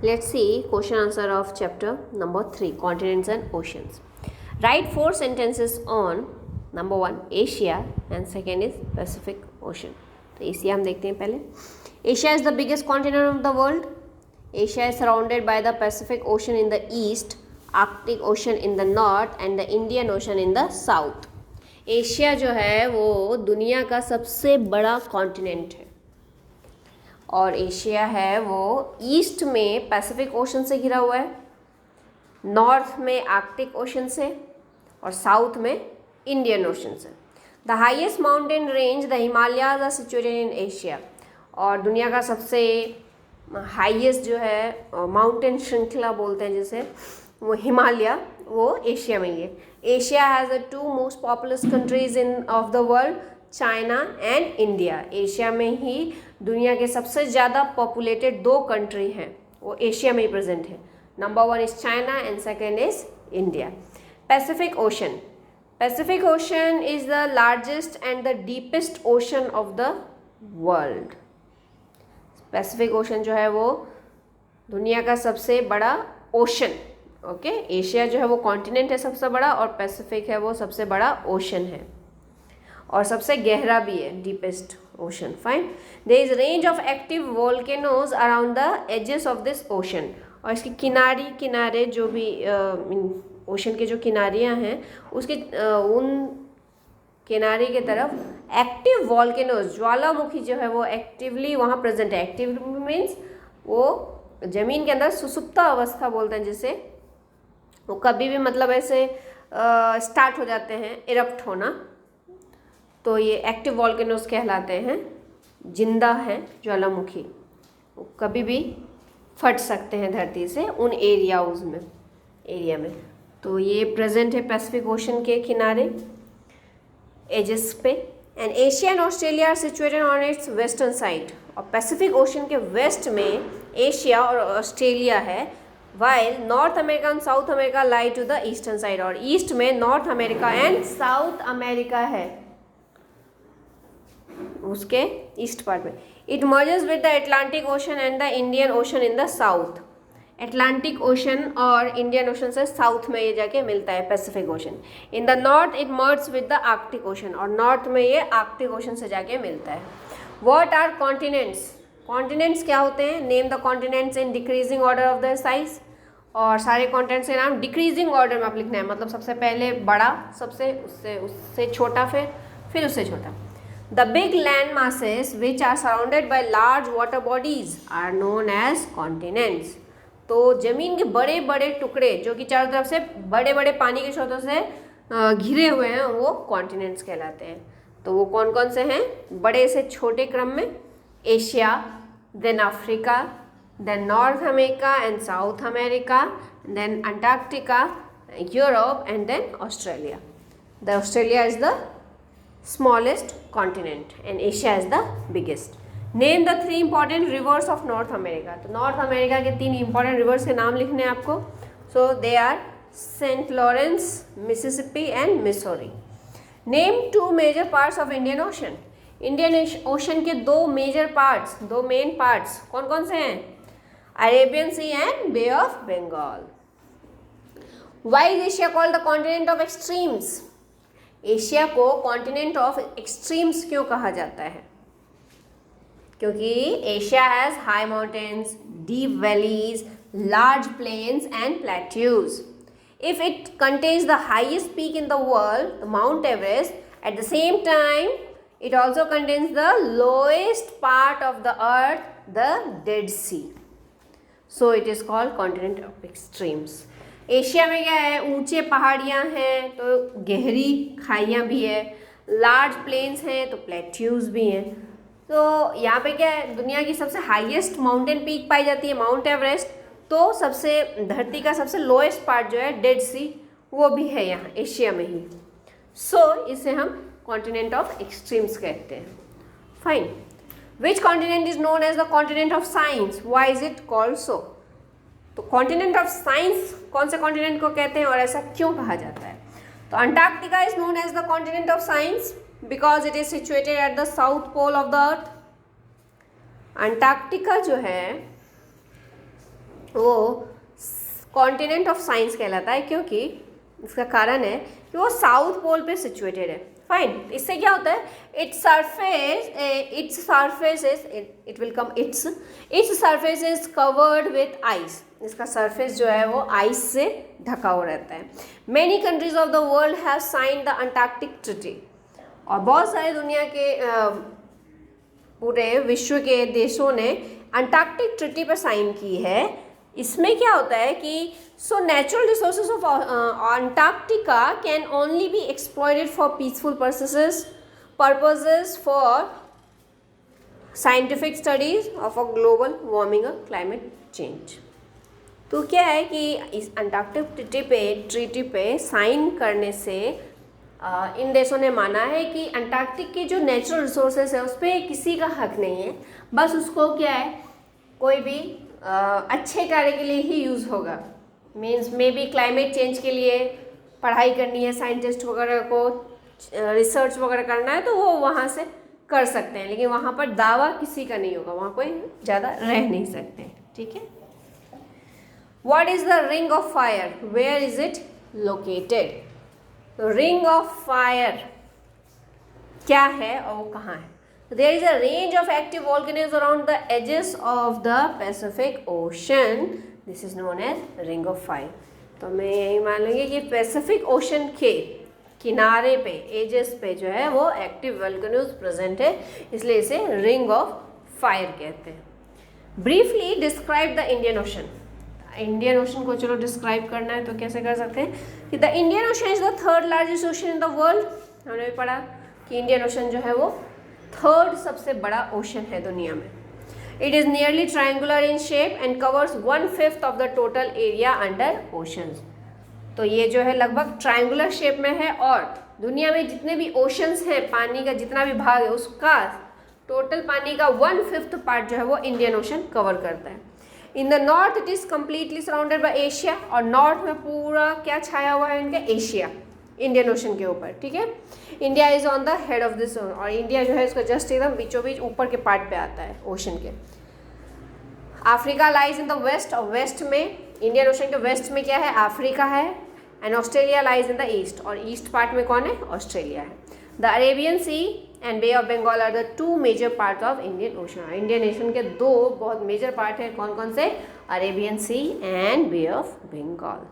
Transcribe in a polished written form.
Let's see question answer of chapter number 3, continents and oceans. Write 4 sentences on number 1 Asia and second is Pacific Ocean. तो Asia हम देखते हैं पहले. Asia is the biggest continent of the world. Asia is surrounded by the Pacific Ocean in the east, Arctic Ocean in the north and the Indian Ocean in the south. Asia जो है वो दुनिया का सबसे बड़ा continent है और Asia है वो ईस्ट में पैसिफिक ओशन से घिरा हुआ है, नॉर्थ में आर्कटिक ओशन से और साउथ में इंडियन ओशन से. The highest mountain range the Himalayas are situated in Asia. और दुनिया का सबसे हाईएस्ट जो है माउंटेन श्रृंखला बोलते हैं जिसे, वो हिमालय, वो एशिया में ही है. Asia has the 2 most populous countries in of the world, China and India. Asia में ही दुनिया के सबसे ज़्यादा पॉपुलेटेड 2 कंट्री हैं, वो एशिया में ही प्रेजेंट है. Number 1 is China and second is India. Pacific ocean. Pacific ocean is the largest and the deepest ocean of the world. Pacific ocean जो है वो दुनिया का सबसे बड़ा ओशन. ओके, एशिया जो है वो कॉन्टिनेंट है सबसे बड़ा और पैसिफिक है वो सबसे बड़ा ओशन है और सबसे गहरा भी है, deepest ocean. Fine. There is range of active volcanoes around the edges of this ocean. और इसके किनारे जो भी ओशन के जो किनारियाँ हैं उसके उन किनारे के तरफ एक्टिव वोल्केनोज, ज्वालामुखी जो है वो एक्टिवली वहाँ प्रेजेंट है. एक्टिव मीन्स वो ज़मीन के अंदर सुसुप्त अवस्था बोलते हैं जिसे, वो कभी भी मतलब ऐसे स्टार्ट हो जाते हैं इरप्ट होना, तो ये एक्टिव वॉल्केनोज कहलाते हैं. जिंदा हैं ज्वालामुखी, वो कभी भी फट सकते हैं धरती से उन एरिया में. तो ये प्रेजेंट है पैसिफिक ओशन के किनारे एजेस पे. And Asia and Australia are situated on its western side. और पैसिफिक ओशन के वेस्ट में एशिया और ऑस्ट्रेलिया है, while North America and South America lie to the eastern side. और ईस्ट में North America and South America है, उसके east part में. It merges with the Atlantic ocean and the Indian ocean in the south. Atlantic ocean और Indian ocean से south में ये जाके मिलता है Pacific ocean. In the north it merge with the Arctic ocean. और north में ये आर्कटिक ओशन से जाके मिलता है. What are continents. कॉन्टिनेंट्स क्या होते हैं? Name the continents in decreasing order of the size. और सारे कॉन्टिनेंट्स के नाम डिक्रीजिंग ऑर्डर में आप लिखना है, मतलब सबसे पहले बड़ा, सबसे उससे छोटा, फिर उससे छोटा. The big land masses which are surrounded by large water bodies are known as continents. तो जमीन के बड़े बड़े टुकड़े जो कि चारों तरफ से बड़े बड़े पानी के स्रोतों से घिरे हुए हैं वो कॉन्टिनेंट्स कहलाते हैं. तो वो कौन कौन से हैं? बड़े से छोटे क्रम में Asia, then Africa, then North America and South America, then Antarctica, Europe and then Australia. The Australia is the smallest continent and Asia is the biggest. Name the 3 important rivers of North America. तो north America के 3 important rivers के नाम लिखने हैं आपको. So they are St. Lawrence, Mississippi and Missouri. Name 2 major parts of Indian Ocean. Indian Ocean के 2 major parts, 2 main parts कौन कौन से हैं? Arabian Sea and Bay of Bengal. Why is Asia called the continent of extremes? Asia को continent of extremes क्यों कहा जाता है? क्योंकि Asia has high mountains, deep valleys, large plains and plateaus. If it contains the highest peak in the world, Mount Everest, at the same time it also contains the lowest part of the earth, the Dead Sea. So it is called continent of extremes. Asia में क्या है? ऊंचे पहाड़ियाँ हैं तो गहरी खाइयाँ भी है, लार्ज प्लेन्स हैं तो प्लेट्यूज भी हैं. तो यहाँ पे क्या है? दुनिया की सबसे हाईएस्ट माउंटेन पीक पाई जाती है माउंट एवरेस्ट. तो सबसे धरती का सबसे लोएस्ट पार्ट जो है डेड सी, वो भी है यहाँ एशिया में ही. सो इसे हम कॉन्टिनेंट ऑफ एक्सट्रीम्स कहते हैं. Fine. Which continent is known as the continent of science. Why is it called so? तो कॉन्टिनेंट ऑफ साइंस कौन से कॉन्टिनेंट को कहते हैं और ऐसा क्यों कहा जाता है? तो Antarctica is known as the continent of science because it is situated at the south pole of the earth. Antarctica जो है वो कॉन्टिनेंट ऑफ साइंस कहलाता है, क्योंकि इसका कारण है कि वो साउथ पोल पे सिचुएटेड है। फाइन, इससे क्या होता है, its surface is covered with ice. इसका सरफेस जो है वो आइस से ढका हुआ रहता है। Many countries of the world have signed the Antarctic treaty, और बहुत सारे दुनिया के पूरे विश्व के देशों ने अंटार्कटिक ट्रीटी पर साइन की है। इसमें क्या होता है कि so natural resources of Antarctica can only B exploited for peaceful purposes for scientific studies of a global warming और क्लाइमेट चेंज। तो क्या है कि इस अंटार्कटिक ट्रीटी पे साइन करने से इन देशों ने माना है कि अंटार्कटिक के जो नेचुरल रिसोर्सेज है उस पर किसी का हक नहीं है, बस उसको क्या है कोई भी अच्छे कार्य के लिए ही यूज़ होगा। Means may be climate change के लिए पढ़ाई करनी है, साइंटिस्ट वगैरह को रिसर्च वगैरह करना है तो वो वहाँ से कर सकते हैं, लेकिन वहाँ पर दावा किसी का नहीं होगा, वहाँ कोई ज़्यादा रह नहीं सकते। ठीक है। What is the ring of fire, where is it located? Ring of fire क्या है और वो कहाँ है? There is a range of active volcanoes around the edges of the Pacific Ocean. This is known as Ring of Fire. तो मैं यही मान लूँगी कि पैसिफिक ओशन के किनारे पे, एजेस पे जो है वो एक्टिव वोल्केनोज प्रेजेंट है, इसलिए इसे रिंग ऑफ फायर कहते हैं। Briefly describe the Indian ocean. Indian ocean को चलो डिस्क्राइब करना है तो कैसे कर सकते हैं कि the Indian ocean is the third largest ocean in the world. हमने भी पढ़ा कि इंडियन ओशन जो है वो थर्ड सबसे बड़ा ओशन है दुनिया में। It is nearly triangular in shape and covers 1/5 of the total area under oceans. तो ये जो है लगभग ट्रायंगुलर शेप में है और दुनिया में जितने भी ओशंस हैं, पानी का जितना भी भाग है उसका टोटल पानी का 1/5 पार्ट जो है वो इंडियन ओशन कवर करता है। In the north it is completely surrounded by Asia, और नॉर्थ में पूरा क्या छाया हुआ है इनका, एशिया, इंडियन ओशन के ऊपर। ठीक है। India is on the head of this, और इंडिया जो है इसका जस्ट एकदम बीचों बीच ऊपर के पार्ट पे आता है ओशन के। Africa lies in the west, और वेस्ट में इंडियन ओशन के वेस्ट में क्या है, अफ्रीका है, and Australia lies in the east, और ईस्ट पार्ट में कौन है, ऑस्ट्रेलिया है। The Arabian sea and bay of Bengal are the 2 major part of Indian ocean. Indian ocean के 2 बहुत मेजर पार्ट है, कौन कौन से, Arabian sea and bay of Bengal.